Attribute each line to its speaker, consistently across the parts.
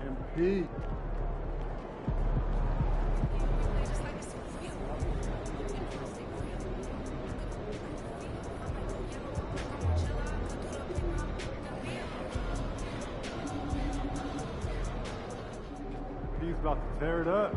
Speaker 1: MP. He's about to tear it up.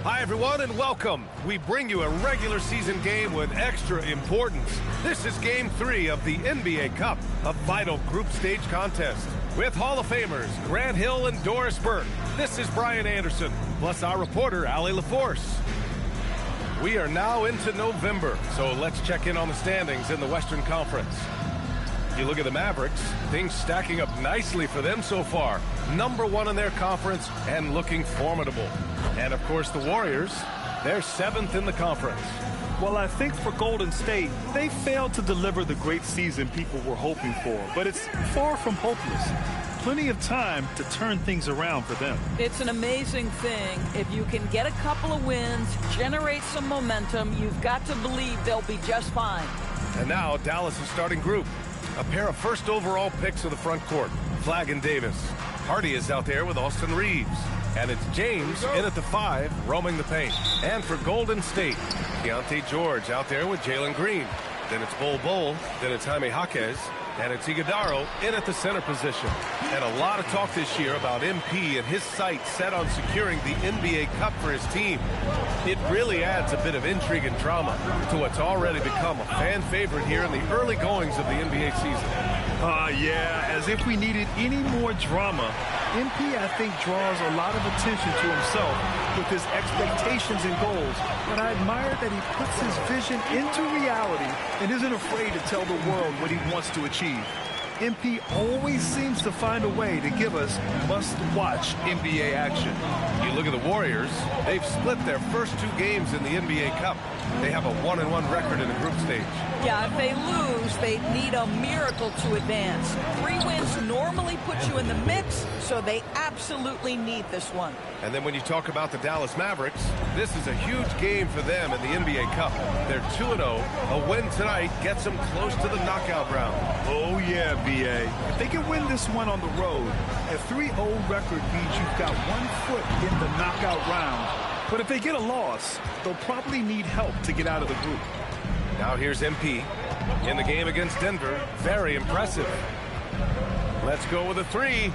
Speaker 2: Hi everyone and welcome. We bring you a regular season game with extra importance. This is game 3 of the NBA Cup, a vital group stage contest. With Hall of Famers Grant Hill and Doris Burke, this is Brian Anderson, plus our reporter Allie LaForce. We are now into November, so let's check in on the standings in the Western Conference. If you look at the Mavericks, things stacking up nicely for them so far. #1 in their conference and looking formidable. And of course the Warriors, they're 7th in the conference.
Speaker 3: Well, I think for Golden State, they failed to deliver the great season people were hoping for, but it's far from hopeless. Plenty of time to turn things around for them.
Speaker 4: It's an amazing thing. If you can get a couple of wins, generate some momentum, you've got to believe they'll be just fine.
Speaker 2: And now Dallas' starting group. A pair of first overall picks of the front court, Flagg and Davis. Hardy is out there with Austin Reeves. And it's James in at the 5, roaming the paint. And for Golden State, Keontae George out there with Jalen Green. Then it's Bol, then it's Jaime Jaquez, and it's Iguodala in at the center position. And a lot of talk this year about MP and his sights set on securing the NBA Cup for his team. It really adds a bit of intrigue and drama to what's already become a fan favorite here in the early goings of the NBA season.
Speaker 3: Yeah, as if we needed any more drama. MP, I think, draws a lot of attention to himself with his expectations and goals, but I admire that he puts his vision into reality and isn't afraid to tell the world what he wants to achieve. MP always seems to find a way to give us must-watch NBA action.
Speaker 2: You look at the Warriors, they've split their first 2 games in the NBA Cup. They have a 1-1 record in the group stage.
Speaker 4: Yeah, if they lose, they need a miracle to advance. 3 wins normally put you in the mix, so they absolutely need this one.
Speaker 2: And then when you talk about the Dallas Mavericks, this is a huge game for them in the NBA Cup. They're 2-0. A win tonight gets them close to the knockout round.
Speaker 3: Oh, yeah, BA. If they can win this one on the road, a 3-0 record means you've got 1 foot in the knockout round. But if they get a loss, they'll probably need help to get out of the group.
Speaker 2: Now here's MP in the game against Denver. Very impressive. Let's go with a 3.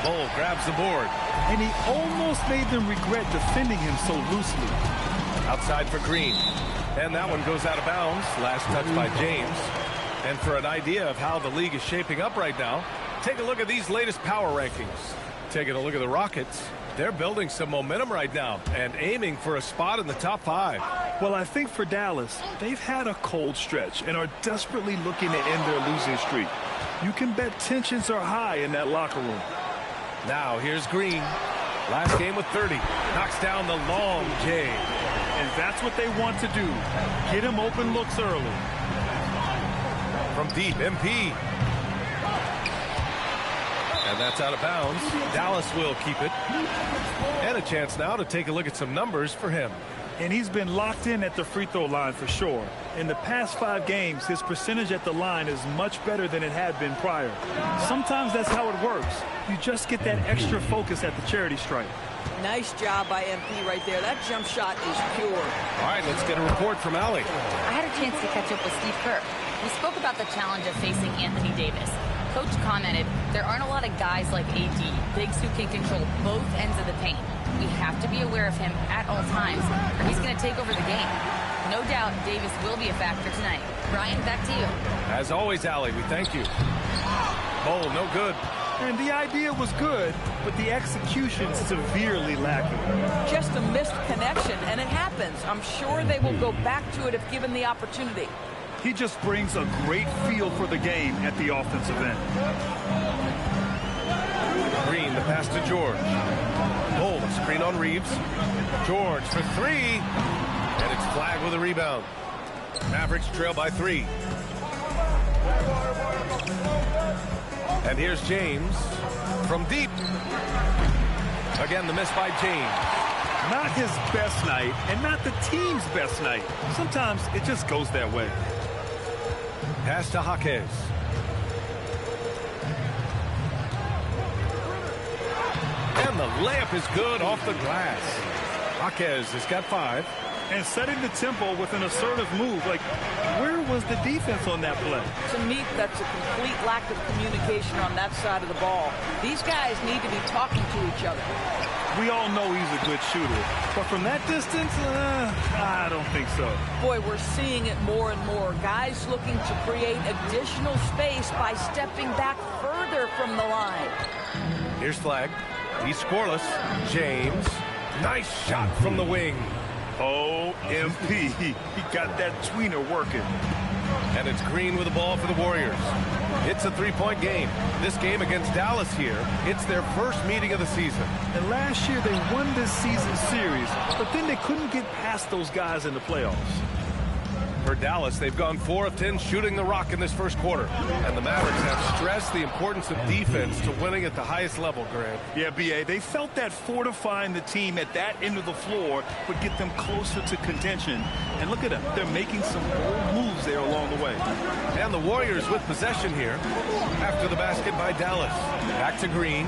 Speaker 2: Bol grabs the board.
Speaker 3: And he almost made them regret defending him so loosely.
Speaker 2: Outside for Green. And that one goes out of bounds. Last touch by James. And for an idea of how the league is shaping up right now, take a look at these latest power rankings. Taking a look at the Rockets. They're building some momentum right now and aiming for a spot in the top 5.
Speaker 3: Well, I think for Dallas, they've had a cold stretch and are desperately looking to end their losing streak. You can bet tensions are high in that locker room.
Speaker 2: Now here's Green. Last game with 30. Knocks down the long J.
Speaker 3: And that's what they want to do. Get him open looks early.
Speaker 2: From deep, MP. And that's out of bounds. Dallas will keep it. And a chance now to take a look at some numbers for him.
Speaker 3: And he's been locked in at the free throw line for sure. In the past 5 games, his percentage at the line is much better than it had been prior. Sometimes that's how it works. you just get that extra focus at the charity stripe.
Speaker 4: Nice job by MP right there. That jump shot is pure.
Speaker 2: All right, let's get a report from Allie.
Speaker 5: I had a chance to catch up with Steve Kerr. We spoke about the challenge of facing Anthony Davis. Coach commented, there aren't a lot of guys like AD, bigs who can control both ends of the paint. We have to be aware of him at all times, or he's going to take over the game. No doubt Davis will be a factor tonight. Brian, back to you.
Speaker 2: As always, Allie, we thank you. Bowl, no good.
Speaker 3: And the idea was good, but the execution severely lacking.
Speaker 4: Just a missed connection, and it happens. I'm sure they will go back to it if given the opportunity.
Speaker 3: He just brings a great feel for the game at the offensive end.
Speaker 2: Green, the pass to George. Bowl, a screen on Reeves. George for three. And it's flagged with a rebound. Mavericks trail by 3. And here's James from deep. Again, the miss by James.
Speaker 3: Not his best night, and not the team's best night. Sometimes it just goes that way.
Speaker 2: Pass to Jaquez. And the layup is good off the glass. Jaquez has got 5.
Speaker 3: And setting the tempo with an assertive move. Like, where was the defense on that play?
Speaker 4: To me, that's a complete lack of communication on that side of the ball. These guys need to be talking to each other.
Speaker 3: We all know he's a good shooter. But from that distance, I don't think so.
Speaker 4: Boy, we're seeing it more and more. Guys looking to create additional space by stepping back further from the line.
Speaker 2: Here's flag. He's scoreless. James. Nice shot from the wing.
Speaker 3: OMP. He got that tweener working.
Speaker 2: And it's Green with the ball for the Warriors. It's a 3-point game. This game against Dallas here, it's their first meeting of the season.
Speaker 3: And last year they won this season series, but then they couldn't get past those guys in the playoffs.
Speaker 2: For Dallas, they've gone 4 of 10 shooting the rock in this first quarter. And the Mavericks have stressed the importance of defense to winning at the highest level, Grant.
Speaker 3: Yeah, B.A., they felt that fortifying the team at that end of the floor would get them closer to contention. And look at them. They're making some bold moves there along the way.
Speaker 2: And the Warriors with possession here after the basket by Dallas. Back to Green.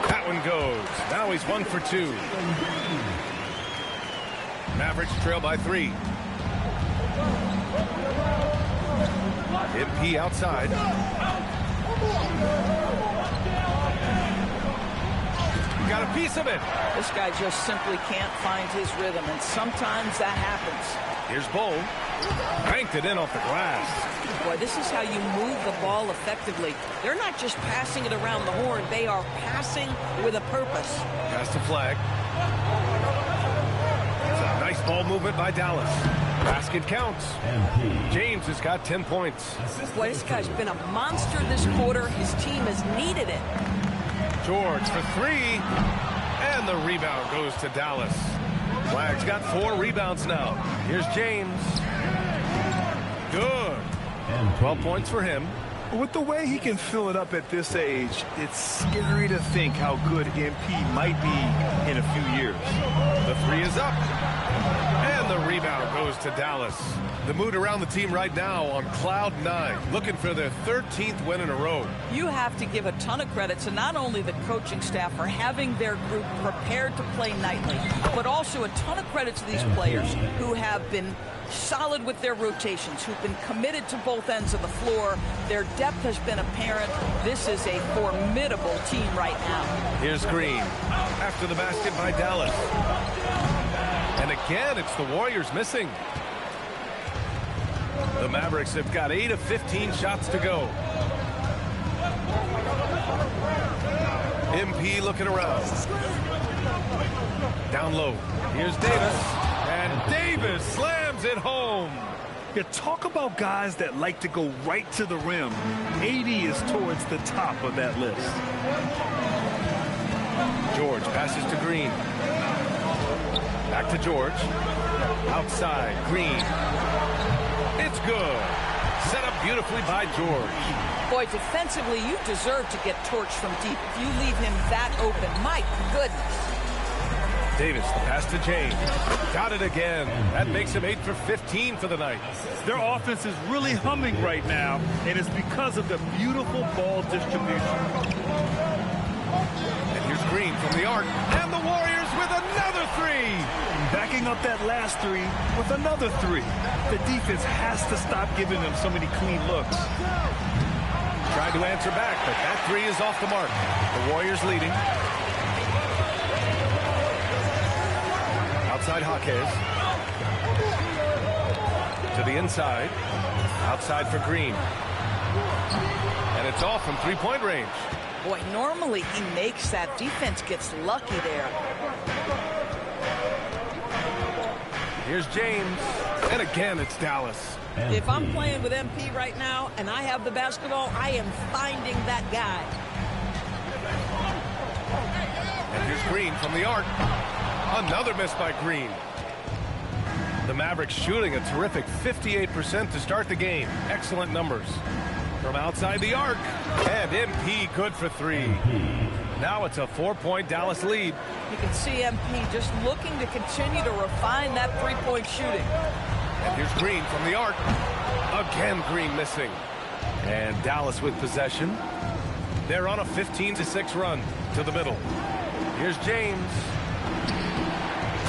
Speaker 2: That one goes. Now he's 1 for 2. Mavericks trail by 3. MP outside. Got a piece of it.
Speaker 4: This guy just simply can't find his rhythm, and sometimes that happens.
Speaker 2: Here's Bowl. Banked it in off the glass.
Speaker 4: Boy, this is how you move the ball effectively. They're not just passing it around the horn. They are passing with a purpose.
Speaker 2: Pass to flag. Nice ball movement by Dallas. Basket counts. James has got 10 points.
Speaker 4: Boy, this guy's been a monster this quarter. His team has needed it.
Speaker 2: George for 3. And the rebound goes to Dallas. Flag's got 4 rebounds now. Here's James. Good. 12 points for him.
Speaker 3: With the way he can fill it up at this age, it's scary to think how good MP might be in a few years.
Speaker 2: The 3 is up. And the rebound goes to Dallas. The mood around the team right now on cloud 9, looking for their 13th win in a row.
Speaker 4: You have to give a ton of credit to not only the coaching staff for having their group prepared to play nightly, but also a ton of credit to these players who have been solid with their rotations, who've been committed to both ends of the floor. Their depth has been apparent. This is a formidable team right now.
Speaker 2: Here's Green after the basket by Dallas. And again, it's the Warriors missing. The Mavericks have got 8 of 15 shots to go. MP looking around. Down low. Here's Davis. And Davis slams it home.
Speaker 3: Yeah, talk about guys that like to go right to the rim. AD is towards the top of that list.
Speaker 2: George passes to Green. Back to George. Outside, Green. It's good. Set up beautifully by George.
Speaker 4: Boy, defensively, you deserve to get torched from deep if you leave him that open. My goodness.
Speaker 2: Davis, the pass to James. Got it again. That makes him 8 for 15 for the night.
Speaker 3: Their offense is really humming right now, and it's because of the beautiful ball distribution.
Speaker 2: And here's Green from the arc. And the Warriors with another three.
Speaker 3: Backing up that last three with another three. The defense has to stop giving them so many clean looks.
Speaker 2: Tried to answer back, but that three is off the mark. The Warriors leading. Outside Jaquez. To the inside. Outside for Green. And it's off from three-point range.
Speaker 4: Boy, normally he makes that. Defense gets lucky there.
Speaker 2: Here's James. And again, it's Dallas.
Speaker 4: If I'm playing with MP right now and I have the basketball, I am finding that guy.
Speaker 2: And here's Green from the arc. Another miss by Green. The Mavericks shooting a terrific 58% to start the game. Excellent numbers. From outside the arc. And MP good for three. Now it's a 4-point Dallas lead.
Speaker 4: You can see MP just looking to continue to refine that three-point shooting.
Speaker 2: And here's Green from the arc. Again, Green missing. And Dallas with possession. They're on a 15-6 run to the middle. Here's James.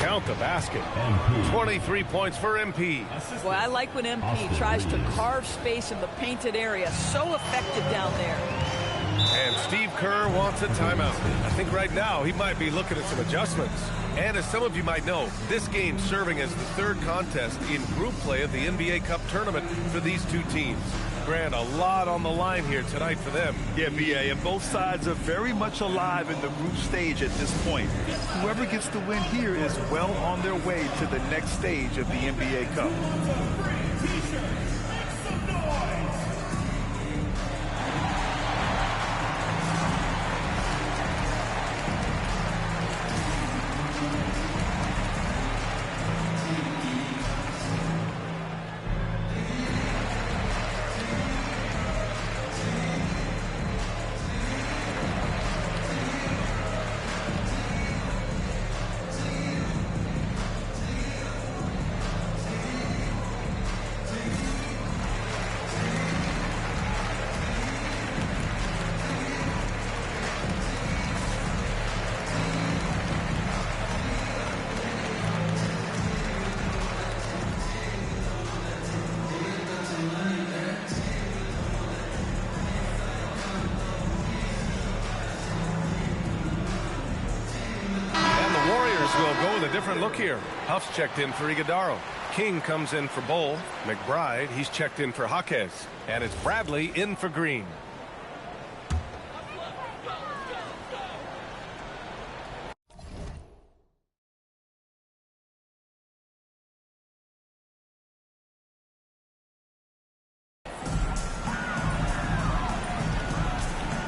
Speaker 2: Count the basket. 23 points for MP.
Speaker 4: Well, I like when MP tries to carve space in the painted area. So effective down there.
Speaker 2: And Steve Kerr wants a timeout. I think right now he might be looking at some adjustments. And as some of you might know, this game serving as the third contest in group play of the NBA Cup tournament for these two teams. Grant, a lot on the line here tonight for them.
Speaker 3: Yeah, BA, and both sides are very much alive in the group stage at this point. Whoever gets the win here is well on their way to the next stage of the NBA Cup.
Speaker 2: Will go with a different look here. Huff's checked in for Iguodaro. King comes in for Bull. McBride, he's checked in for Jaquez. And it's Bradley in for Green.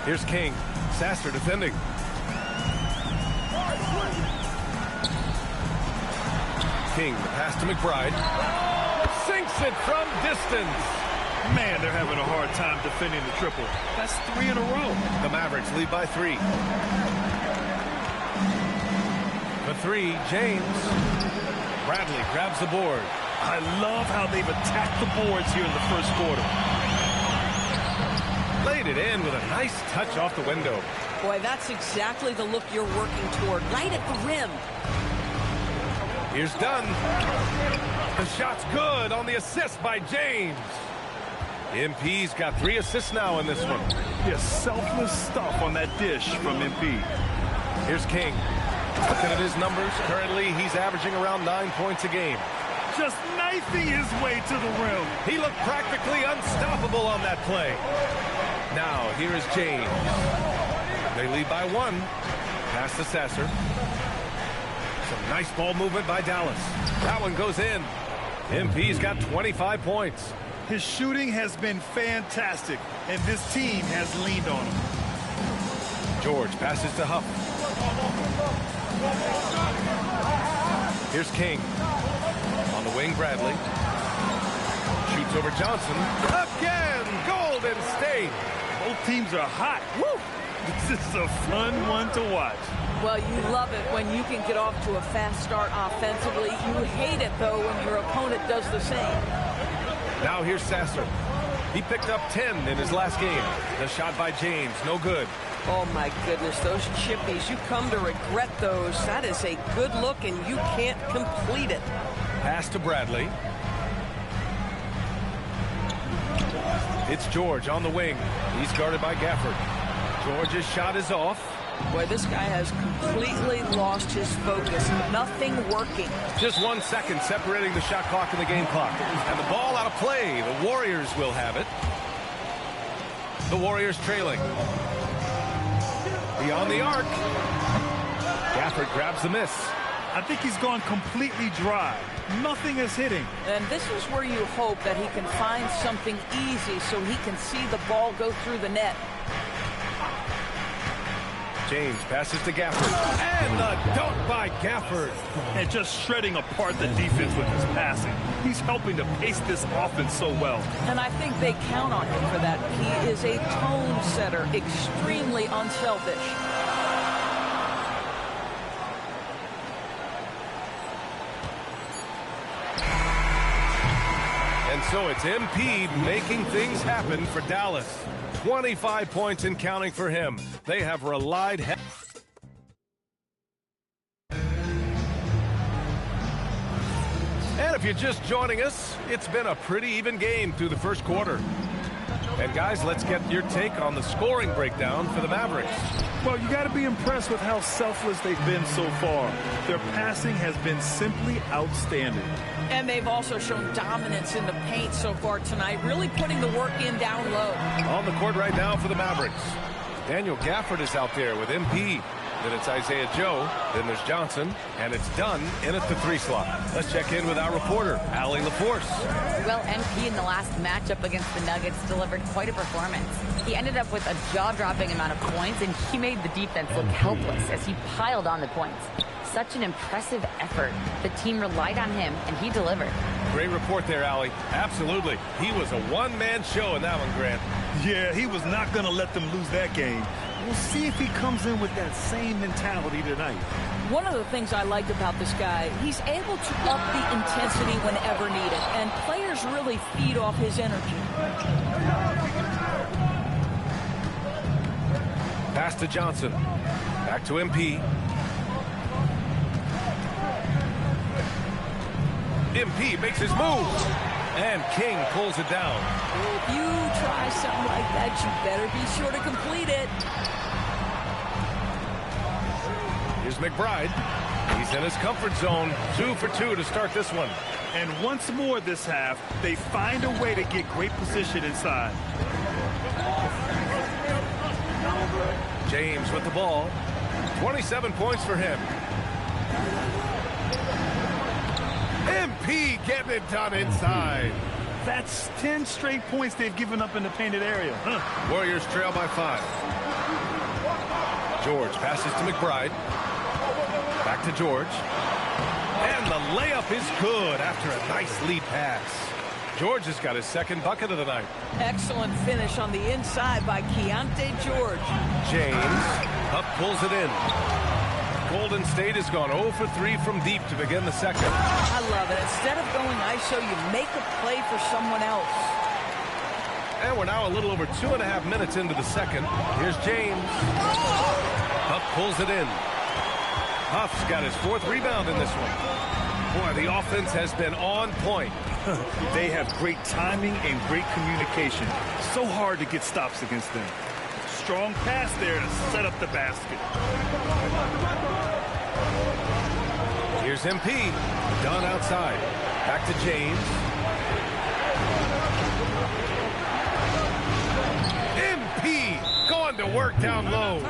Speaker 2: Here's King. Sasser defending. King, the pass to McBride. Sinks it from distance.
Speaker 3: Man, they're having a hard time defending the triple. That's 3 in a row.
Speaker 2: The Mavericks lead by 3. For 3, James. Bradley grabs the board.
Speaker 3: I love how they've attacked the boards here in the first quarter.
Speaker 2: Laid it in with a nice touch off the window.
Speaker 4: Boy, that's exactly the look you're working toward, right at the rim.
Speaker 2: Here's Dunn. The shot's good on the assist by James. MP's got 3 assists now in this one.
Speaker 3: Yes, selfless stuff on that dish from MP.
Speaker 2: Here's King. Looking at his numbers, currently he's averaging around 9 points a game.
Speaker 3: Just knifing his way to the rim.
Speaker 2: He looked practically unstoppable on that play. Now, here is James. They lead by 1. Pass to Sasser. Some nice ball movement by Dallas. That one goes in. MP's got 25 points.
Speaker 3: His shooting has been fantastic, and this team has leaned on him.
Speaker 2: George passes to Huff. Here's King. On the wing, Bradley. Shoots over Johnson. Again! Golden State!
Speaker 3: Both teams are hot. Woo! This is a fun one to watch.
Speaker 4: Well, you love it when you can get off to a fast start offensively. You hate it, though, when your opponent does the same.
Speaker 2: Now here's Sasser. He picked up 10 in his last game. The shot by James, no good.
Speaker 6: Oh, my goodness, those chippies, you come to regret those. That is a good look, and you can't complete it.
Speaker 2: Pass to Bradley. It's George on the wing. He's guarded by Gafford. George's shot is off.
Speaker 4: Boy, this guy has completely lost his focus. Nothing working.
Speaker 2: Just 1 second separating the shot clock and the game clock. And the ball out of play. The Warriors will have it. The Warriors trailing. Beyond the arc. Gafford grabs the miss.
Speaker 3: I think he's gone completely dry. Nothing is hitting.
Speaker 4: And this is where you hope that he can find something easy so he can see the ball go through the net.
Speaker 2: James passes to Gafford. And the dunk by Gafford.
Speaker 3: And just shredding apart the defense with his passing. He's helping to pace this offense so well.
Speaker 4: And I think they count on him for that. He is a tone setter, extremely unselfish.
Speaker 2: And so it's MP making things happen for Dallas. 25 points and counting for him. They have relied heavily. And if you're just joining us, it's been a pretty even game through the first quarter. And guys, let's get your take on the scoring breakdown for the Mavericks.
Speaker 3: Well, you got to be impressed with how selfless they've been so far. Their passing has been simply outstanding.
Speaker 4: And they've also shown dominance in the paint so far tonight, really putting the work in down low.
Speaker 2: On the court right now for the Mavericks. Daniel Gafford is out there with MP. Then it's Isaiah Joe. Then there's Johnson. And it's done in at the 3 slot. Let's check in with our reporter, Allie LaForce.
Speaker 5: Well, MP in the last matchup against the Nuggets delivered quite a performance. He ended up with a jaw-dropping amount of points, and he made the defense look helpless as he piled on the points. Such an impressive effort. The team relied on him, and he delivered.
Speaker 2: Great report there, Allie. Absolutely. He was a one-man show in that one, Grant.
Speaker 3: Yeah, he was not going to let them lose that game. We'll see if he comes in with that same mentality tonight.
Speaker 4: One of the things I liked about this guy, he's able to up the intensity whenever needed, and players really feed off his energy.
Speaker 2: Pass to Johnson. Back to MP. MP makes his move. And King pulls it down.
Speaker 4: If you try something like that, you better be sure to complete it.
Speaker 2: Here's McBride. He's in his comfort zone. 2 for 2 to start this one.
Speaker 3: And once more this half, they find a way to get great position inside.
Speaker 2: James with the ball. 27 points for him. MP getting it done inside.
Speaker 3: That's 10 straight points they've given up in the painted area.
Speaker 2: Warriors trail by 5. George passes to McBride. Back to George. And the layup is good after a nice lead pass. George has got his second bucket of the night.
Speaker 4: Excellent finish on the inside by Keontae George.
Speaker 2: James up pulls it in. Golden State has gone 0 for 3 from deep to begin the second.
Speaker 4: I love it. Instead of going ISO, you make a play for someone else.
Speaker 2: And we're now a little over 2.5 minutes into the second. Here's James. Huff pulls it in. Huff's got his 4th rebound in this one. Boy, the offense has been on point.
Speaker 3: They have great timing and great communication. So hard to get stops against them. Strong pass there to set up the basket.
Speaker 2: Here's MP. Done outside. Back to James. MP going to work down low.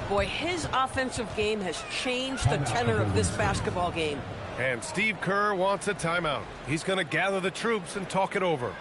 Speaker 6: Boy, his offensive game has changed the tenor of this basketball game.
Speaker 2: And Steve Kerr wants a timeout. He's going to gather the troops and talk it over.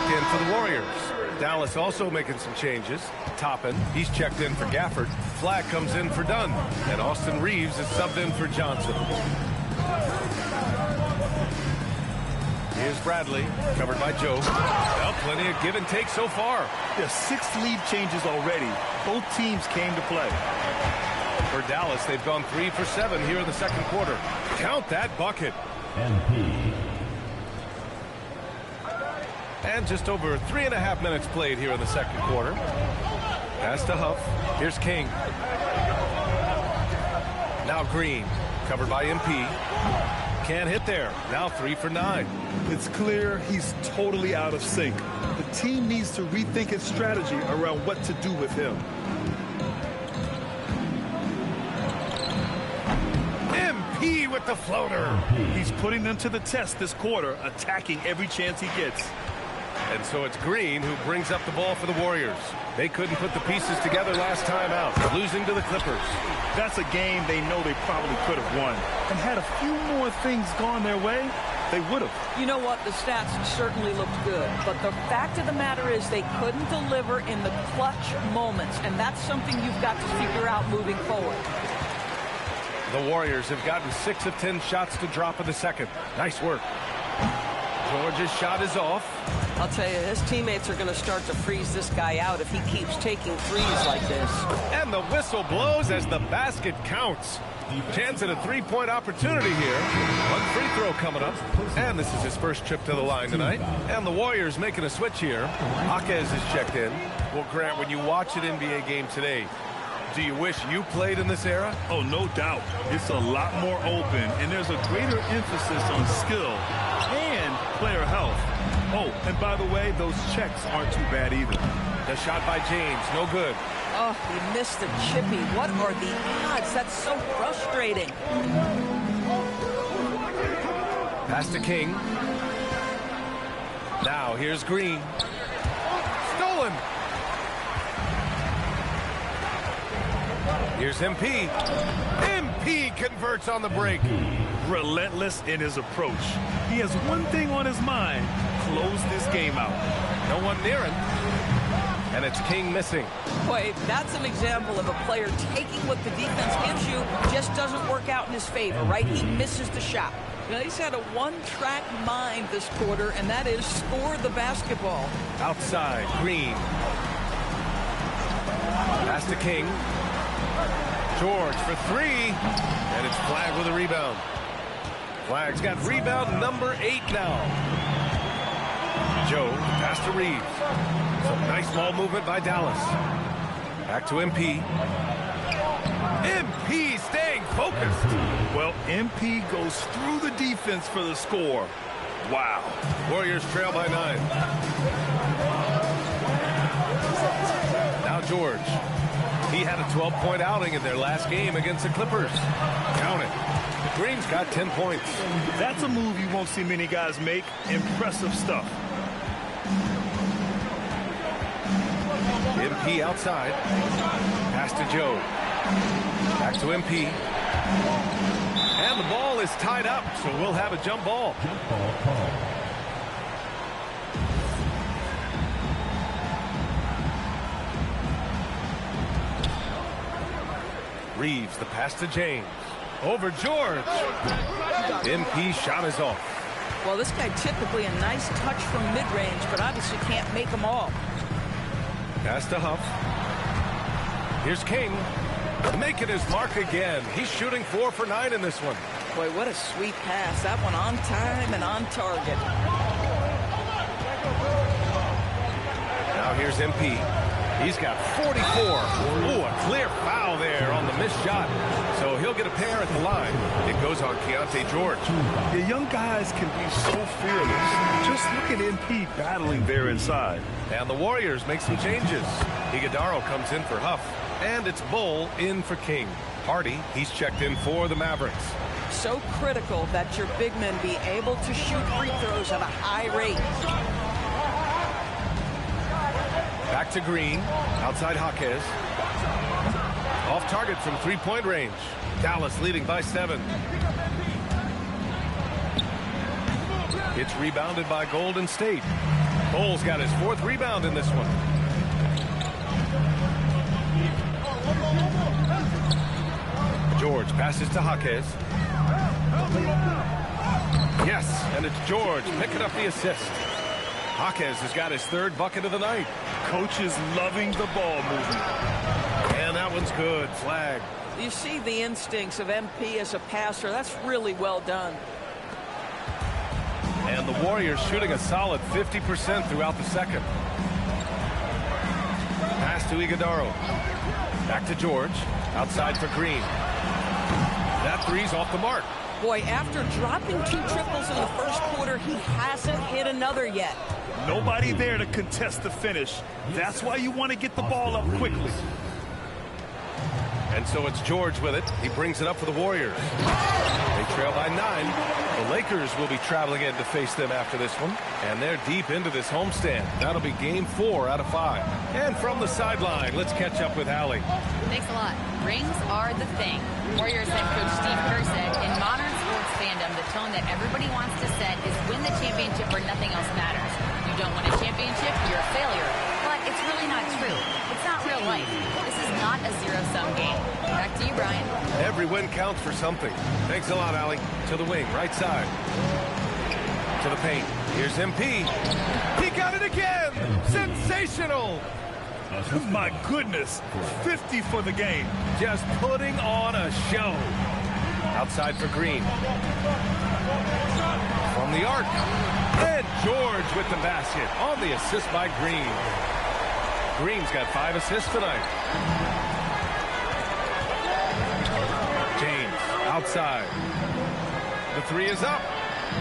Speaker 2: in for the Warriors. Dallas also making some changes. Toppin, he's checked in for Gafford. Flag comes in for Dunn. And Austin Reeves is subbed in for Johnson. Here's Bradley, covered by Joe. Well, plenty of give and take so far.
Speaker 3: There's 6 lead changes already. Both teams came to play.
Speaker 2: For Dallas, they've gone 3 for 7 here in the second quarter. Count that bucket. And just over 3.5 minutes played here in the second quarter. Pass to Huff. Here's King. Now Green, covered by MP. Can't hit there. Now 3 for 9.
Speaker 3: It's clear he's totally out of sync. The team needs to rethink its strategy around what to do with him.
Speaker 2: MP with the floater.
Speaker 3: He's putting them to the test this quarter, attacking every chance he gets.
Speaker 2: And so it's Green who brings up the ball for the Warriors. They couldn't put the pieces together last time out, losing to the Clippers.
Speaker 3: That's a game they know they probably could have won. And had a few more things gone their way, they would have.
Speaker 4: You know what? The stats certainly looked good. But the fact of the matter is they couldn't deliver in the clutch moments. And that's something you've got to figure out moving forward.
Speaker 2: The Warriors have gotten 6 of 10 shots to drop in the second. Nice work. George's shot is off.
Speaker 6: I'll tell you, his teammates are going to start to freeze this guy out if he keeps taking threes like this.
Speaker 2: And the whistle blows as the basket counts. Chance at a 3-point opportunity here. One free throw coming up. And this is his first trip to the line tonight. And the Warriors making a switch here. Jaquez is checked in. Well, Grant, when you watch an NBA game today, do you wish you played in this era?
Speaker 3: Oh, no doubt. It's a lot more open, and there's a greater emphasis on skill and player health. Oh, and by the way, those checks aren't too bad either.
Speaker 2: The shot by James, no good.
Speaker 4: Oh, he missed the chippy. What are the odds? That's so frustrating.
Speaker 2: Pass to King. Now here's Green. Stolen. Here's MP. MP converts on the break.
Speaker 3: Relentless in his approach. He has one thing on his mind: close this game out.
Speaker 2: No one near him. And it's King missing.
Speaker 4: Boy, that's an example of a player taking what the defense gives you, just doesn't work out in his favor, right? He misses the shot. Now, he's had a one-track mind this quarter, and that is score the basketball.
Speaker 2: Outside, Green. Pass to King. George for 3, and it's Flag with a rebound. Flag's got rebound number 8 now. Joe, pass to Reeves. Some nice ball movement by Dallas. Back to MP. MP staying focused.
Speaker 3: Well, MP goes through the defense for the score. Wow.
Speaker 2: Warriors trail by 9. Now George. He had a 12-point outing in their last game against the Clippers. Count it. Green's got 10 points.
Speaker 3: That's a move you won't see many guys make. Impressive stuff.
Speaker 2: MP outside. Pass to Joe. Back to MP. And the ball is tied up, so we'll have a jump ball. Reeves, the pass to James. Over George. MP shot is off.
Speaker 4: Well, this guy typically a nice touch from mid-range, but obviously can't make them all.
Speaker 2: Pass to Huff. Here's King. Making his mark again. He's shooting 4 for 9 in this one.
Speaker 4: Boy, what a sweet pass. That one on time and on target.
Speaker 2: Now here's MP. He's got 44. Ooh, a clear foul there on the missed shot. So he'll get a pair at the line. It goes on Keontae George.
Speaker 3: The young guys can be so fearless. Just look at MP battling there inside.
Speaker 2: And the Warriors make some changes. Iguodaro comes in for Huff. And it's Bull in for King. Hardy, he's checked in for the Mavericks.
Speaker 4: So critical that your big men be able to shoot free throws at a high rate.
Speaker 2: Back to Green. Outside Jaquez. Off target from 3-point range. Dallas leading by 7. It's rebounded by Golden State. Bull's got his 4th rebound in this one. George passes to Jaquez. Yes, and it's George picking up the assist. Jaquez has got his 3rd bucket of the night.
Speaker 3: Coach is loving the ball movement.
Speaker 2: And that one's good. Flag.
Speaker 4: You see the instincts of MP as a passer. That's really well done.
Speaker 2: And the Warriors shooting a solid 50% throughout the second. Pass to Iguodaro. Back to George. Outside for Green. That three's off the mark.
Speaker 4: Boy, after dropping 2 triples in the first quarter, he hasn't hit another yet.
Speaker 3: Nobody there to contest the finish. That's why you want to get the ball up quickly.
Speaker 2: And so it's George with it. He brings it up for the Warriors. They trail by 9. The Lakers will be traveling in to face them after this one. And they're deep into this homestand. That'll be game 4 out of 5. And from the sideline, let's catch up with Allie.
Speaker 5: Thanks a lot. Rings are the thing. Warriors head coach Steve Kerr said, in modern sports fandom, the tone that everybody wants to set is win the championship or nothing else matters. You don't win a championship, you're a failure. But it's really not true. It's not real life. This is not a zero-sum game. Back to you, Brian.
Speaker 2: Every win counts for something. Thanks a lot, Allie. To the wing, right side. To the paint. Here's MP. He got it again! Sensational!
Speaker 3: My goodness, 50 for the game.
Speaker 2: Just putting on a show. Outside for Green. From the arc. And George with the basket on the assist by Green. Green's got 5 assists tonight. James outside. The 3 is up.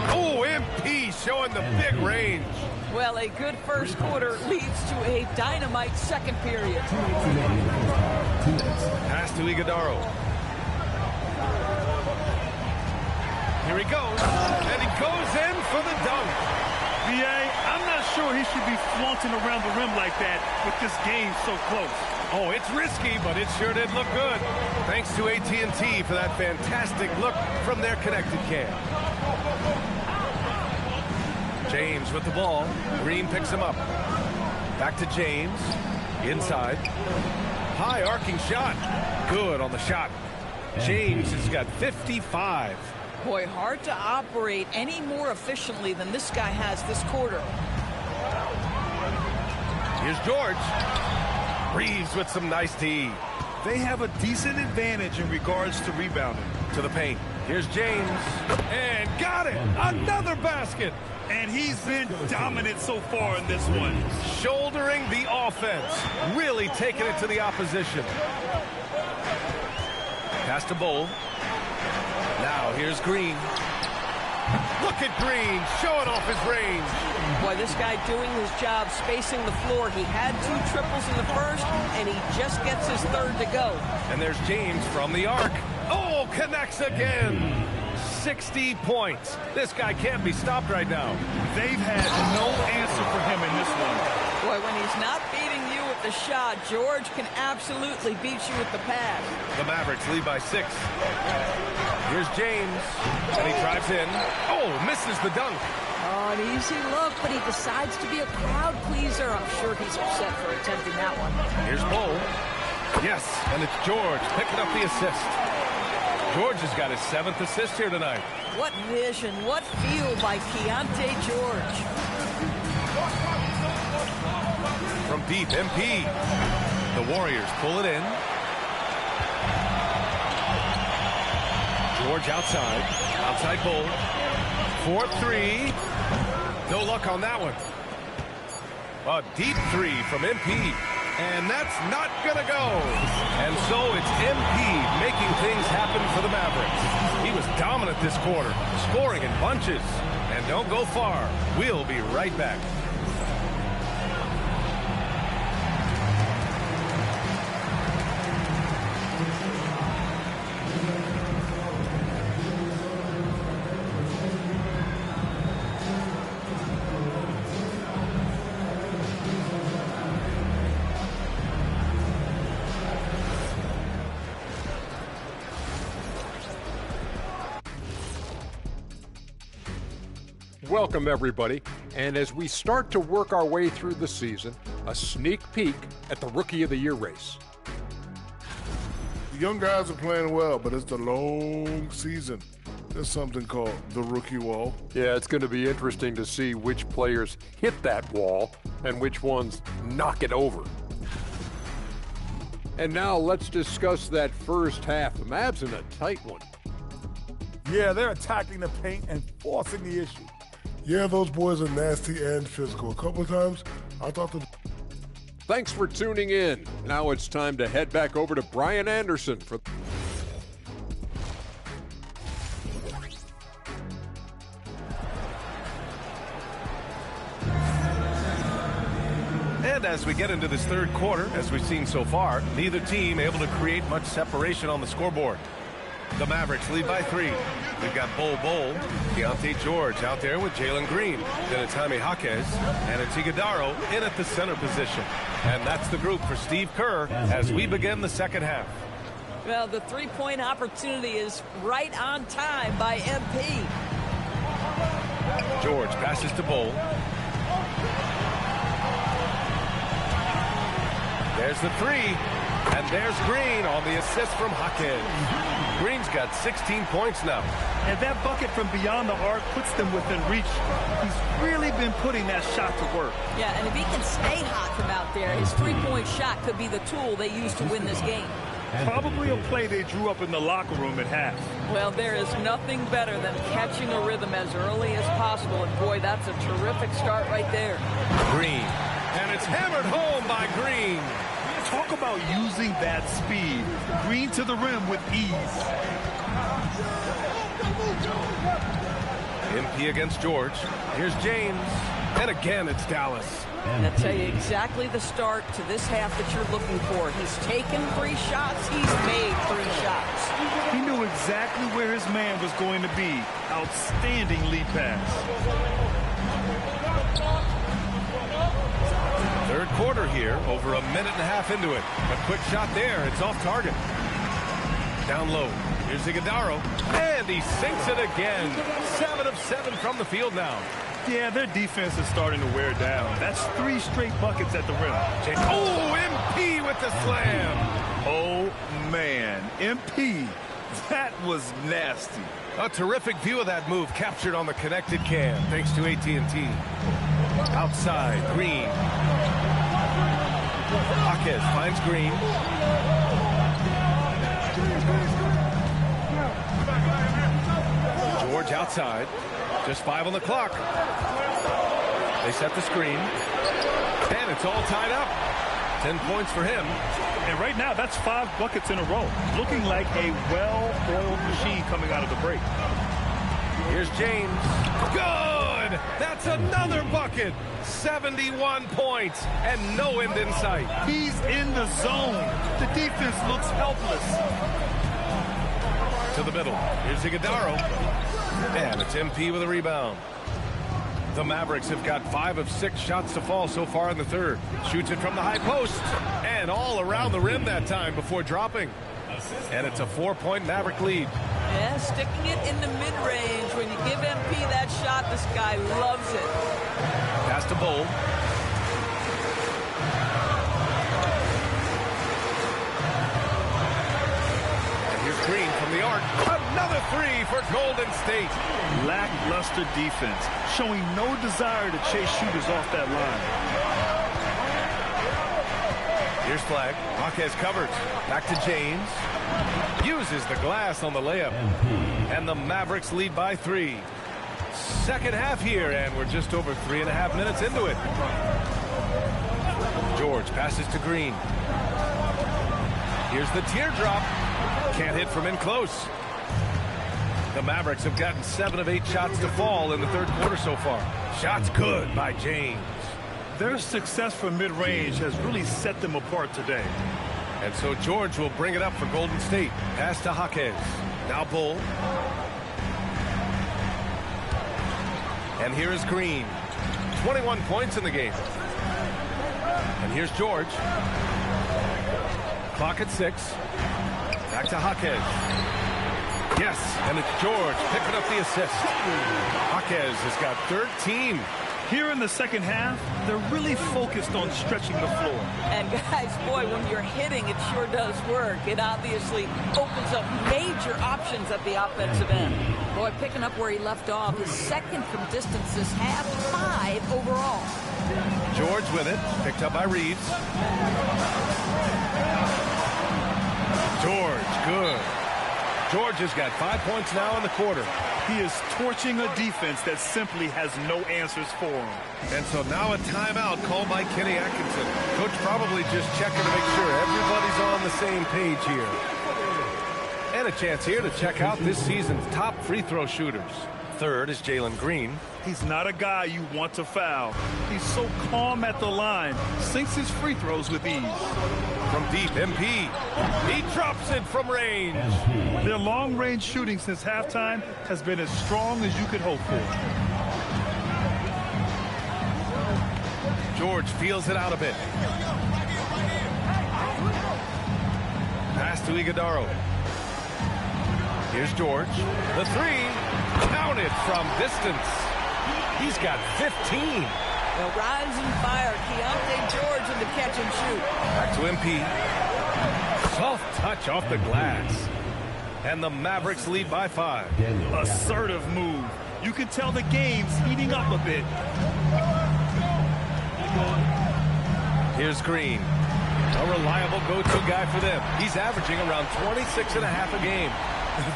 Speaker 2: Oh, MP showing the big range.
Speaker 4: Well, a good first quarter leads to a dynamite second period.
Speaker 2: Pass to Iguodaro. Here he goes. And he goes in for the dunk.
Speaker 3: B.A., I'm not sure he should be flaunting around the rim like that with this game so close.
Speaker 2: Oh, it's risky, but it sure did look good. Thanks to AT&T for that fantastic look from their connected cam. James with the ball. Green picks him up. Back to James. Inside. High arcing shot. Good on the shot. James has got 55.
Speaker 4: Boy, hard to operate any more efficiently than this guy has this quarter.
Speaker 2: Here's George. Reeves with some nice D.
Speaker 3: They have a decent advantage in regards to rebounding.
Speaker 2: To the paint. Here's James. And got it. Another basket.
Speaker 3: And he's been dominant so far in this one.
Speaker 2: Shouldering the offense. Really taking it to the opposition. Pass to Bull. Now here's Green. Look at Green showing off his range.
Speaker 4: Boy, this guy doing his job spacing the floor. He had 2 triples in the first, and he just gets his 3rd to go.
Speaker 2: And there's James from the arc. Oh, connects again. 60 points. This guy can't be stopped right now.
Speaker 3: They've had no answer for him in this one.
Speaker 4: Boy, when he's not beating you with the shot, George can absolutely beat you with the pass.
Speaker 2: The Mavericks lead by 6. Here's James, and he drives in. Oh, misses the dunk.
Speaker 4: Oh, an easy look, but he decides to be a crowd pleaser. I'm sure he's upset for attempting that one.
Speaker 2: Here's Bull. Yes, and it's George picking up the assist. George has got his 7th assist here tonight.
Speaker 4: What vision, what feel by Keontae George.
Speaker 2: From deep, MP. The Warriors pull it in. George outside. Outside Bull. 4-3. No luck on that one. A deep 3 from MP. And that's not going to go. And so it's MP making things happen for the Mavericks. He was dominant this quarter, scoring in bunches. And don't go far. We'll be right back.
Speaker 1: Welcome, everybody.
Speaker 7: And as we start to work our way through the season, a sneak peek at the Rookie of the Year race.
Speaker 8: The young guys are playing well, but it's the long season. There's something called the rookie wall.
Speaker 7: Yeah, it's going to be interesting to see which players hit that wall and which ones knock it over. And now let's discuss that first half. The Mavs in a tight one.
Speaker 9: Yeah, they're attacking the paint and forcing the issue.
Speaker 8: Yeah, those boys are nasty and physical. A couple of times, I thought the...
Speaker 7: Thanks for tuning in. Now it's time to head back over to Brian Anderson for...
Speaker 2: And as we get into this third quarter, as we've seen so far, neither team able to create much separation on the scoreboard. The Mavericks lead by 3. We've got Bol, Deontay George out there with Jalen Green. Then it's Jaime Jaquez and it's Iguodaro in at the center position. And that's the group for Steve Kerr as we begin the second half.
Speaker 4: Well, the three-point opportunity is right on time by MP.
Speaker 2: George passes to Bol. There's the 3, and there's Green on the assist from Jaquez. Green's got 16 points now.
Speaker 3: And that bucket from beyond the arc puts them within reach. He's really been putting that shot to work.
Speaker 4: Yeah, and if he can stay hot from out there, his three-point shot could be the tool they use to win this game.
Speaker 3: Probably a play they drew up in the locker room at half.
Speaker 4: Well, there is nothing better than catching a rhythm as early as possible, and boy, that's a terrific start right there.
Speaker 2: Green, and it's hammered home by Green.
Speaker 3: Talk about using that speed. Green to the rim with ease.
Speaker 2: MP against George. Here's James. And again, it's Dallas.
Speaker 4: I'll tell you exactly the start to this half that you're looking for. He's taken 3 shots. He's made 3 shots.
Speaker 3: He knew exactly where his man was going to be. Outstanding lead pass.
Speaker 2: Third quarter here, over a minute and a half into it. A quick shot there. It's off target. Down low. Here's Iguodaro. And he sinks it again. 7 of 7 from the field now.
Speaker 3: Yeah, their defense is starting to wear down. That's 3 straight buckets at the rim.
Speaker 2: Oh, MP with the slam.
Speaker 3: Oh, man. MP. That was nasty.
Speaker 2: A terrific view of that move captured on the connected cam, thanks to AT&T. Outside, Green. Jaquez finds Green. George outside. Just 5 on the clock. They set the screen. And it's all tied up. 10 points for him.
Speaker 3: And right now, that's 5 buckets in a row. Looking like a well-oiled machine coming out of the break.
Speaker 2: Here's James. Good! That's another bucket. 71 points and no end in sight.
Speaker 3: He's in the zone. The defense looks helpless.
Speaker 2: To the middle. Here's Iguodaro. And it's MP with a rebound. The Mavericks have got 5 of 6 shots to fall so far in the third. Shoots it from the high post. And all around the rim that time before dropping. And it's a 4-point Maverick lead.
Speaker 4: Yeah, sticking it in the mid-range. When you give MP that shot, this guy loves it.
Speaker 2: Pass to Bol. And here's Green from the arc. Another 3 for Golden State.
Speaker 3: Lackluster defense, showing no desire to chase shooters off that line.
Speaker 2: Here's Flag. Jaquez covers. Back to James. Uses the glass on the layup. And the Mavericks lead by 3. Second half here, and we're just over 3.5 minutes into it. George passes to Green. Here's the teardrop. Can't hit from in close. The Mavericks have gotten 7 of 8 shots to fall in the third quarter so far. Shots good by James.
Speaker 3: Their success from mid-range has really set them apart today.
Speaker 2: And so George will bring it up for Golden State. Pass to Jaquez. Now Bol. And here is Green. 21 points in the game. And here's George. Clock at 6. Back to Jaquez. Yes, and it's George picking up the assist. Jaquez has got 13.
Speaker 3: Here in the second half, they're really focused on stretching the floor.
Speaker 4: And guys, boy, when you're hitting, it sure does work. It obviously opens up major options at the offensive end. Boy, picking up where he left off, his second from distance this half, 5 overall.
Speaker 2: George with it, picked up by Reeves. George, good. George has got 5 points now in the quarter.
Speaker 3: He is torching a defense that simply has no answers for him.
Speaker 2: And so now a timeout called by Kenny Atkinson. Coach probably just checking to make sure everybody's on the same page here. And a chance here to check out this season's top free throw shooters. Third is Jalen Green.
Speaker 3: He's not a guy you want to foul. He's so calm at the line, sinks his free throws with ease.
Speaker 2: From deep, MP. He drops it from range.
Speaker 3: Their long-range shooting since halftime has been as strong as you could hope for.
Speaker 2: George feels it out a bit. Pass to Iguodaro. Here's George. The three. Counted from distance. He's got 15.
Speaker 4: Now rising fire, Keontae George in the catch and shoot.
Speaker 2: Back to MP. Soft touch off the glass. And the Mavericks lead by 5.
Speaker 3: Assertive move. You can tell the game's heating up a bit.
Speaker 2: Here's Green. A reliable go-to guy for them. He's averaging around 26.5 a game.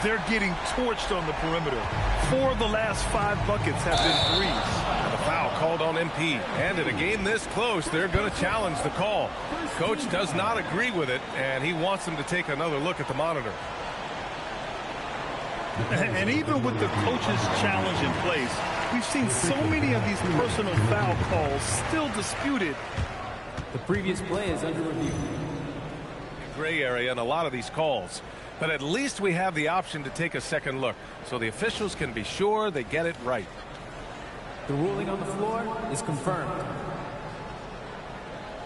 Speaker 3: They're getting torched on the perimeter. 4 of the last 5 buckets have been threes.
Speaker 2: And a foul called on MP. And in a game this close, they're going to challenge the call. Coach does not agree with it, and he wants them to take another look at the monitor.
Speaker 3: And even with the coach's challenge in place, we've seen so many of these personal foul calls still disputed.
Speaker 10: The previous play is under review.
Speaker 2: Gray area in a lot of these calls. But at least we have the option to take a second look, so the officials can be sure they get it right.
Speaker 10: The ruling on the floor is confirmed.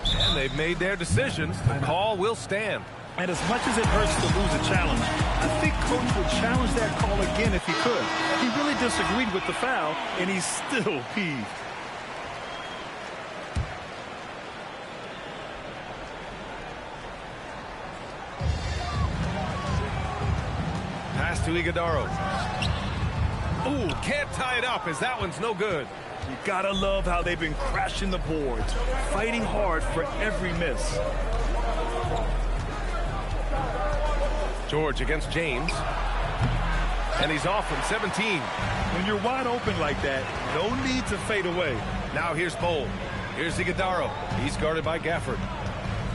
Speaker 2: And they've made their decision. The call will stand.
Speaker 3: And as much as it hurts to lose a challenge, I think Coach would challenge that call again if he could. He really disagreed with the foul, and he's still peeved.
Speaker 2: Pass to Iguodaro. Ooh, can't tie it up as that one's no good.
Speaker 3: You gotta love how they've been crashing the boards, fighting hard for every miss.
Speaker 2: George against James. And he's off from 17.
Speaker 3: When you're wide open like that, no need to fade away.
Speaker 2: Now here's Bowl. Here's Iguodaro. He's guarded by Gafford.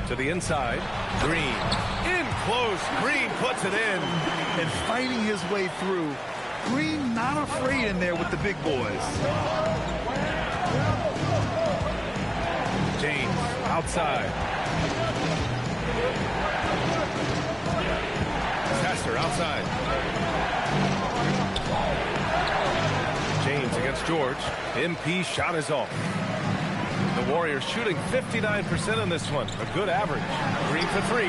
Speaker 2: To the inside. Green. In close. Green puts it in.
Speaker 3: And fighting his way through. Green not afraid in there with the big boys.
Speaker 2: James outside. Passer outside. James against George. MP shot is off. The Warriors shooting 59% on this one. A good average. Green for 3.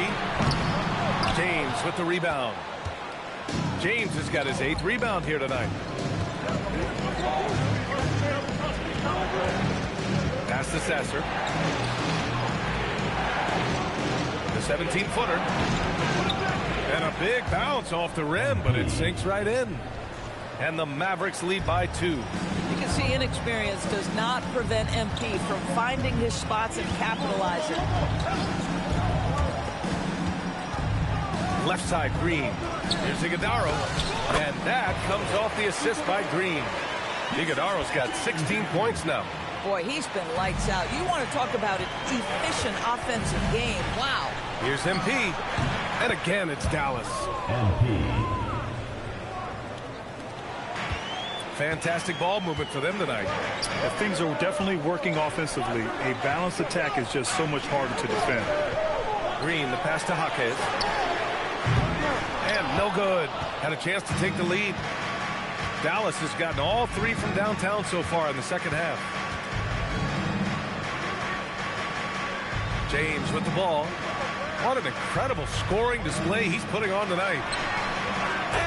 Speaker 2: James with the rebound. James has got his 8th rebound here tonight. Pass to Sasser. The 17-footer. And a big bounce off the rim, but it sinks right in. And the Mavericks lead by 2.
Speaker 4: You can see inexperience does not prevent MP from finding his spots and capitalizing.
Speaker 2: Left side, Green. Here's Iguodaro. And that comes off the assist by Green. Iguodaro's got 16 points now.
Speaker 4: Boy, he's been lights out. You want to talk about an efficient offensive game. Wow.
Speaker 2: Here's MP. And again, it's Dallas.
Speaker 10: MP.
Speaker 2: Fantastic ball movement for them tonight.
Speaker 3: If things are definitely working offensively, a balanced attack is just so much harder to defend.
Speaker 2: Green, the pass to Jaquez. And no good. Had a chance to take the lead. Dallas has gotten all 3 from downtown so far in the second half. James with the ball. What an incredible scoring display he's putting on tonight.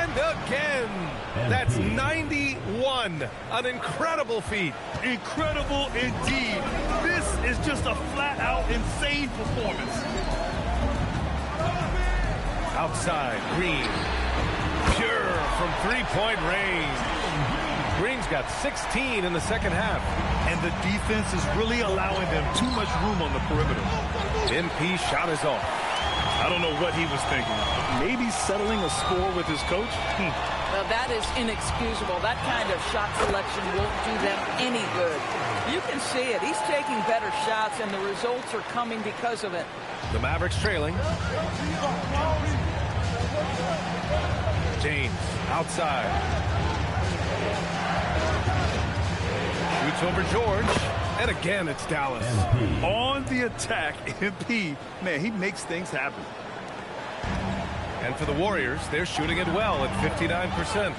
Speaker 2: And again. That's 91. An incredible feat.
Speaker 3: Incredible indeed. This is just a flat-out insane performance.
Speaker 2: Outside, Green. Pure from three-point range. Green's got 16 in the second half.
Speaker 3: And the defense is really allowing them too much room on the perimeter.
Speaker 2: MP shot is off.
Speaker 3: I don't know what he was thinking. Maybe settling a score with his coach?
Speaker 4: Well, that is inexcusable. That kind of shot selection won't do them any good. You can see it. He's taking better shots, and the results are coming because of it.
Speaker 2: The Mavericks trailing. James outside. Shoots over George. And again, it's Dallas.
Speaker 3: On the attack, MP, man, he makes things happen.
Speaker 2: And for the Warriors, they're shooting it well at 59%.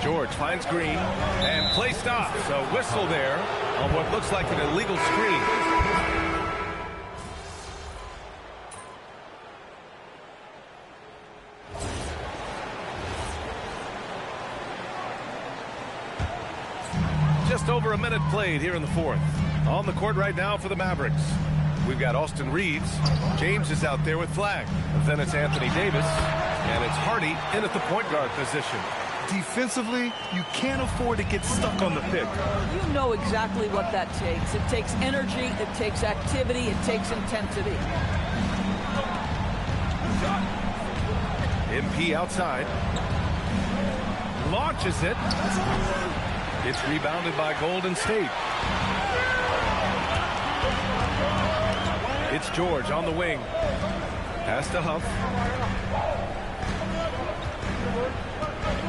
Speaker 2: George finds Green and play stops. A whistle there on what looks like an illegal screen. Just over a minute played here in the fourth. On the court right now for the Mavericks. We've got Austin Reeves. James is out there with Flag. Then it's Anthony Davis. And it's Hardy in at the point guard position.
Speaker 3: Defensively, you can't afford to get stuck on the pick.
Speaker 4: You know exactly what that takes. It takes energy, it takes activity, it takes intensity.
Speaker 2: MP outside. Launches it. It's rebounded by Golden State. It's George on the wing. Pass to Huff.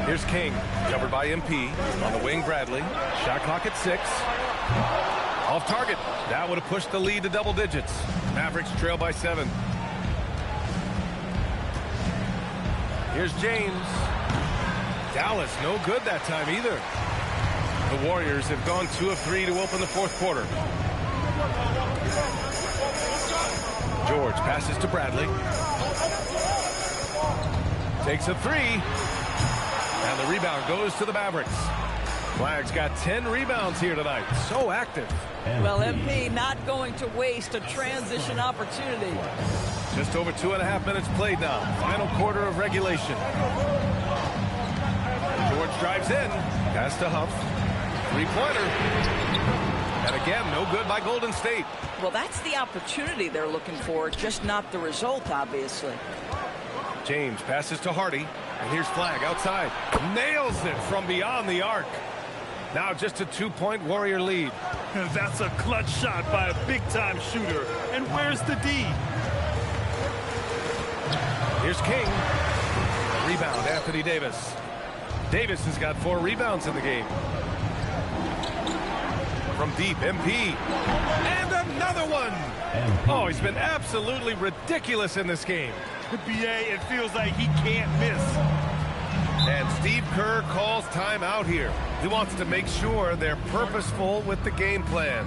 Speaker 2: Here's King, covered by MP. On the wing, Bradley. Shot clock at 6. Off target. That would have pushed the lead to double digits. Mavericks trail by 7. Here's James. Dallas, no good that time either. The Warriors have gone 2 of 3 to open the fourth quarter. George passes to Bradley. Takes a 3. And the rebound goes to the Mavericks. Flag's got 10 rebounds here tonight. So active.
Speaker 4: Well, MP not going to waste a transition opportunity.
Speaker 2: Just over 2.5 minutes played now. Final quarter of regulation. George drives in. Pass to Huff. Three-pointer. And again, no good by Golden State.
Speaker 4: Well, that's the opportunity they're looking for, just not the result, obviously.
Speaker 2: James passes to Hardy. And here's Flag outside. Nails it from beyond the arc. Now just a 2-point Warrior lead.
Speaker 3: That's a clutch shot by a big-time shooter. And where's the D?
Speaker 2: Here's King. Rebound, Anthony Davis. Davis has got 4 rebounds in the game. From deep, MP. And another one. Oh, he's been absolutely ridiculous in this game.
Speaker 3: BA, it feels like he can't miss.
Speaker 2: And Steve Kerr calls timeout here. He wants to make sure they're purposeful with the game plan.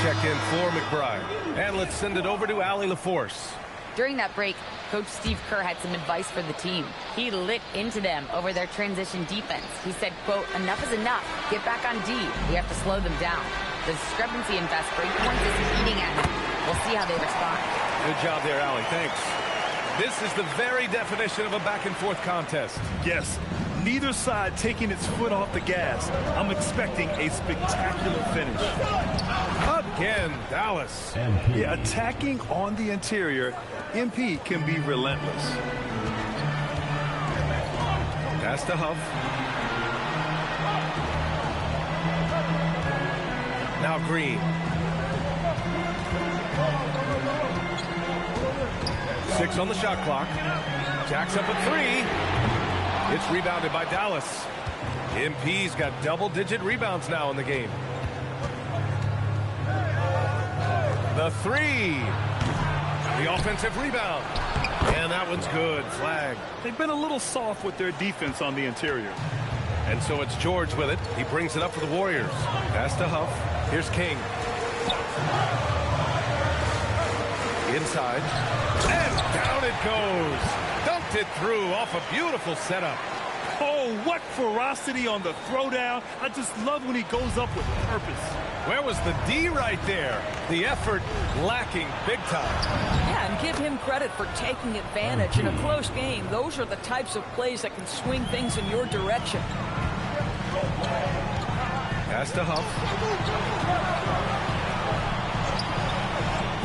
Speaker 2: Check in for McBride. And let's send it over to Allie LaForce.
Speaker 5: During that break, Coach Steve Kerr had some advice for the team. He lit into them over their transition defense. He said, quote, "Enough is enough. Get back on D. We have to slow them down. The discrepancy in fast break points is eating at them. We'll see how they respond."
Speaker 2: Good job there, Allie. Thanks. This is the very definition of a back-and-forth contest.
Speaker 3: Yes. Neither side taking its foot off the gas. I'm expecting a spectacular finish.
Speaker 2: A again, Dallas.
Speaker 3: Yeah, attacking on the interior, MP can be relentless.
Speaker 2: Pass to Huff. Now Green. 6 on the shot clock. Jacks up a 3. It's rebounded by Dallas. MP's got double-digit rebounds now in the game. The 3. The offensive rebound. And that one's good. Flag.
Speaker 3: They've been a little soft with their defense on the interior.
Speaker 2: And so it's George with it. He brings it up for the Warriors. Pass to Huff. Here's King. Inside. And down it goes. Dumped it through off a beautiful setup.
Speaker 3: Oh, what ferocity on the throwdown. I just love when he goes up with purpose.
Speaker 2: Where was the D right there? The effort lacking big time.
Speaker 4: Yeah, and give him credit for taking advantage in a close game. Those are the types of plays that can swing things in your direction.
Speaker 2: Pass to Huff.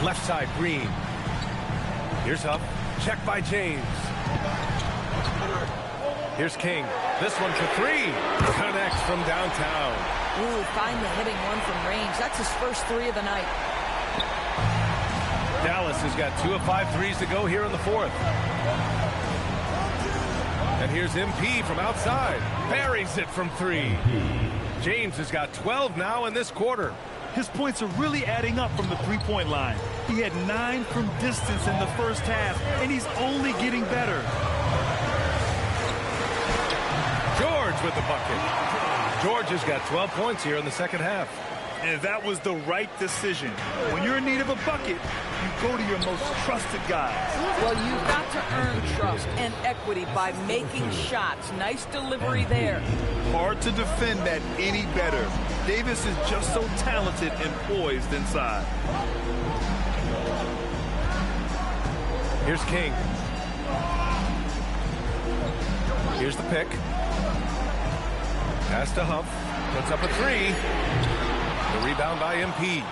Speaker 2: Left side, Green. Here's Huff. Check by James. Here's King. This one for 3. Connects from downtown.
Speaker 4: Ooh, finally hitting one from range. That's his first 3 of the night.
Speaker 2: Dallas has got 2 of 5 threes to go here in the 4th. And here's MP from outside. Buries it from 3. James has got 12 now in this quarter.
Speaker 3: His points are really adding up from the three-point line. He had 9 from distance in the first half, and he's only getting better.
Speaker 2: George with the bucket. George has got 12 points here in the second half.
Speaker 3: And that was the right decision. When you're in need of a bucket, you go to your most trusted guys.
Speaker 4: Well, you've got to earn trust and equity by making shots. Nice delivery there.
Speaker 3: Hard to defend that any better. Davis is just so talented and poised inside.
Speaker 2: Here's King. Here's the pick. Pass to Huff. Puts up a 3. The rebound by MP.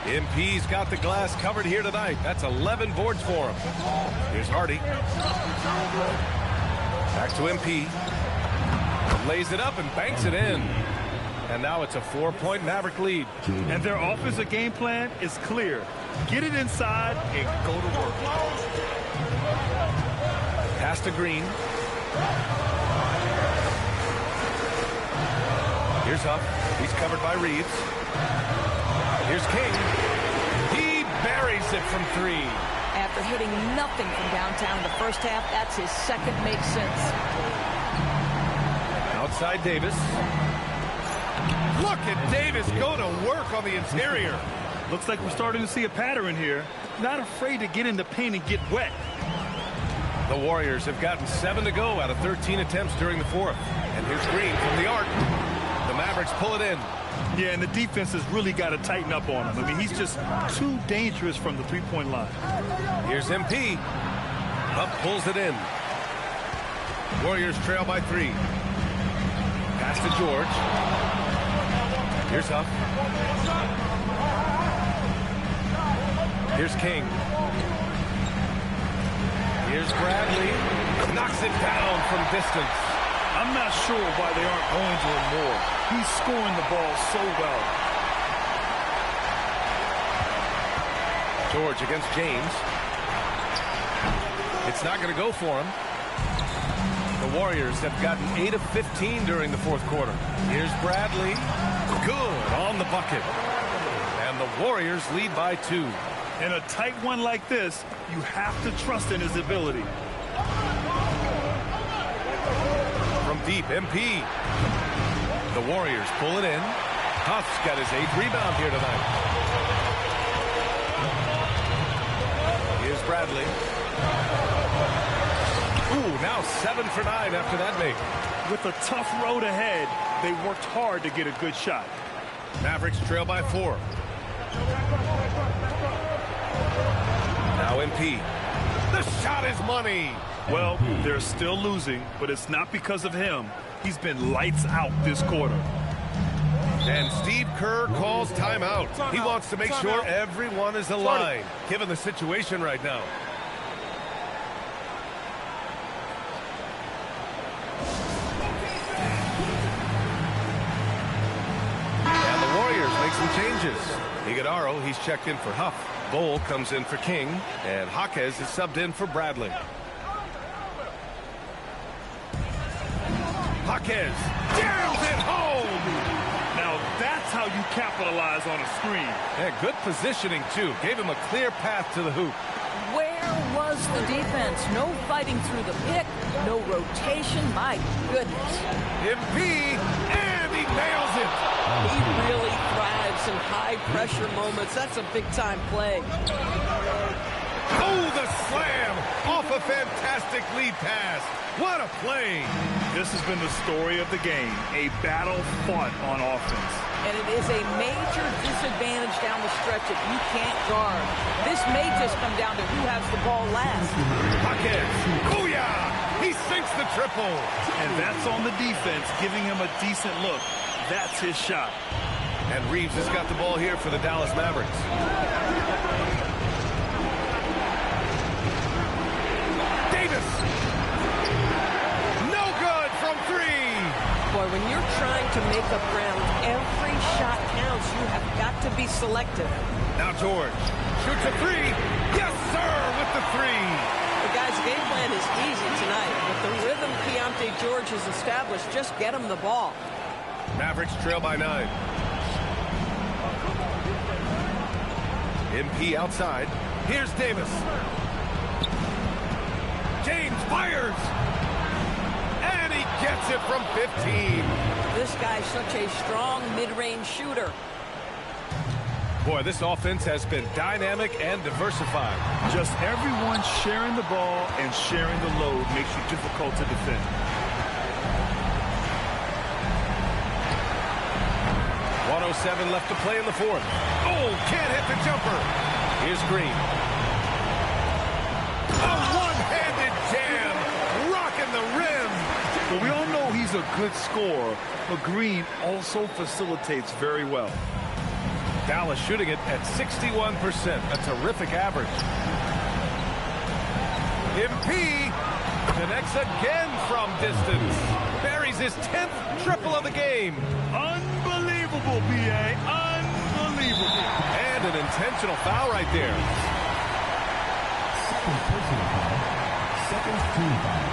Speaker 2: MP's got the glass covered here tonight. That's 11 boards for him. Here's Hardy. Back to MP. Lays it up and banks it in. And now it's a 4-point Maverick lead.
Speaker 3: And their offensive game plan is clear. Get it inside and go to work.
Speaker 2: Pass to Green. Here's Huff. He's covered by Reeves. Here's King. He buries it from 3.
Speaker 4: After hitting nothing from downtown in the first half, that's his second make since.
Speaker 2: Outside Davis. Look at Davis go to work on the interior.
Speaker 3: Looks like we're starting to see a pattern here. Not afraid to get in the paint and get wet.
Speaker 2: The Warriors have gotten 7 to go out of 13 attempts during the 4th. And here's Green from the arc. The Mavericks pull it in.
Speaker 3: Yeah, and the defense has really got to tighten up on him. I mean, he's just too dangerous from the three-point line.
Speaker 2: Here's MP. Up pulls it in. Warriors trail by 3. Pass to George. Here's Huff. Here's King. Here's Bradley. Knocks it down from distance.
Speaker 3: I'm not sure why they aren't going to him more. He's scoring the ball so well.
Speaker 2: George against James. It's not going to go for him. The Warriors have gotten 8 of 15 during the 4th quarter. Here's Bradley. Good on the bucket. And the Warriors lead by 2.
Speaker 3: In a tight one like this, you have to trust in his ability.
Speaker 2: From deep, MP. The Warriors pull it in. Huff's got his 8th rebound here tonight. Here's Bradley. Ooh, now 7 for 9 after that make.
Speaker 3: With a tough road ahead, they worked hard to get a good shot.
Speaker 2: Mavericks trail by 4. Now MP. The shot is money.
Speaker 3: Well, they're still losing, but it's not because of him. He's been lights out this quarter.
Speaker 2: And Steve Kerr calls timeout. He wants to make sure everyone is aligned, given the situation right now. And the Warriors make some changes. Iguodaro, he's checked in for Huff. Bol comes in for King. And Jaquez is subbed in for Bradley. Jaquez downs it home.
Speaker 3: Now that's how you capitalize on a screen.
Speaker 2: Yeah, good positioning, too. Gave him a clear path to the hoop.
Speaker 4: Where was the defense? No fighting through the pick, no rotation. My goodness.
Speaker 2: MP, and he nails it.
Speaker 6: He really thrives in high-pressure moments. That's a big-time play.
Speaker 2: Oh, the slam off a fantastic lead pass. What a play.
Speaker 3: This has been the story of the game, a battle fought on offense.
Speaker 4: And it is a major disadvantage down the stretch if you can't guard. This may just come down to who has the ball last.
Speaker 2: Jaquez, booyah! He sinks the triple.
Speaker 3: And that's on the defense, giving him a decent look. That's his shot.
Speaker 2: And Reeves has got the ball here for the Dallas Mavericks. Davis. No good from three.
Speaker 6: Boy, when you're trying to make up ground, every shot counts. You have got to be selective.
Speaker 2: Now George shoots a three. Yes, sir, with the three.
Speaker 6: The guy's game plan is easy tonight. With the rhythm Keontae George has established, just get him the ball.
Speaker 2: Mavericks trail by 9. MP outside. Here's Davis. James fires. And he gets it from 15.
Speaker 4: This guy's such a strong mid-range shooter.
Speaker 2: Boy, this offense has been dynamic and diversified.
Speaker 3: Just everyone sharing the ball and sharing the load makes you difficult to defend. .07
Speaker 2: left to play in the fourth. Oh, can't hit the jumper. Here's Green. A one-handed jam, rocking the rim.
Speaker 3: Well, we all know he's a good scorer, but Green also facilitates very well.
Speaker 2: Dallas shooting it at 61%, a terrific average. MP connects again from distance. Buries his 10th triple of the game.
Speaker 3: Unbelievable, B.A. Unbelievable.
Speaker 2: And an intentional foul right there.
Speaker 11: Second team foul.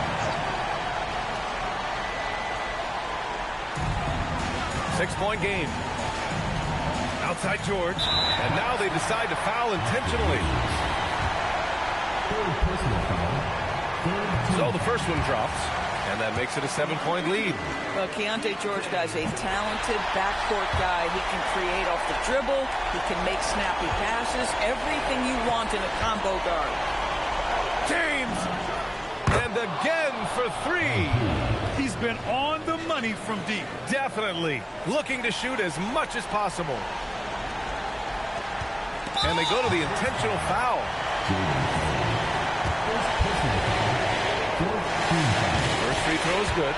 Speaker 2: Six-point game. Outside George. And now they decide to foul intentionally. So the first one drops. And that makes it a 7-point lead.
Speaker 4: Well, Keontae George, guys, a talented backcourt guy. He can create off the dribble. He can make snappy passes. Everything you want in a combo guard.
Speaker 2: James! And again for three.
Speaker 3: He's been on the money from deep.
Speaker 2: Definitely. Looking to shoot as much as possible. And they go to the intentional foul. First free throw is good.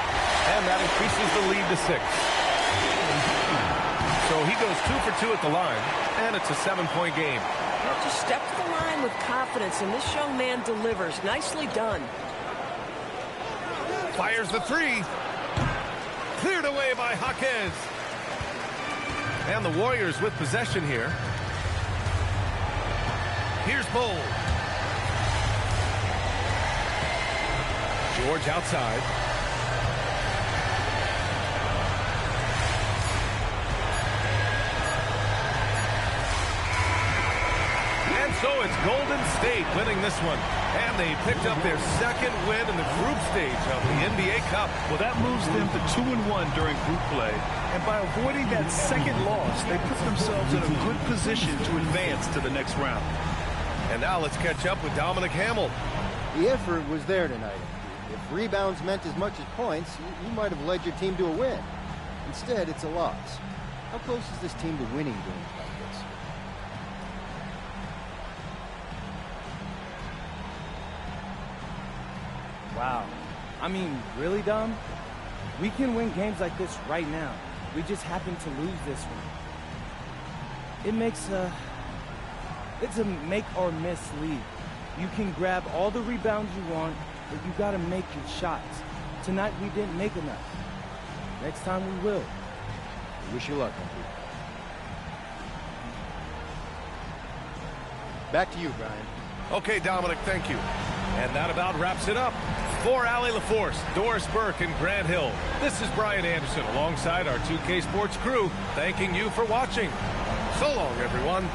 Speaker 2: And that increases the lead to 6. So he goes 2 for 2 at the line. And it's a 7-point game.
Speaker 6: Just step to the line with confidence, and this young man delivers. Nicely done.
Speaker 2: Fires the three. Cleared away by Jaquez. And the Warriors with possession here. Here's Bol. George outside. And so it's Golden State winning this one. And they picked up their second win in the group stage of the NBA Cup.
Speaker 3: Well, that moves them to 2-1 during group play. And by avoiding that second loss, they put themselves in a good position to advance to the next round.
Speaker 2: And now let's catch up with Dominic Hamill.
Speaker 12: The effort was there tonight. If rebounds meant as much as points, you might have led your team to a win. Instead, it's a loss. How close is this team to winning games like this?
Speaker 10: Wow. I mean, really, Dom? We can win games like this right now. We just happened to lose this one. It makes it's a make or miss league. You can grab all the rebounds you want, but you gotta make your shots. Tonight we didn't make enough. Next time we will.
Speaker 12: Wish you luck, Humphrey. Back to you, Brian.
Speaker 2: Okay, Dominic, thank you. And that about wraps it up. For Allie LaForce, Doris Burke, and Grant Hill, this is Brian Anderson alongside our 2K Sports crew, thanking you for watching. So long, everyone.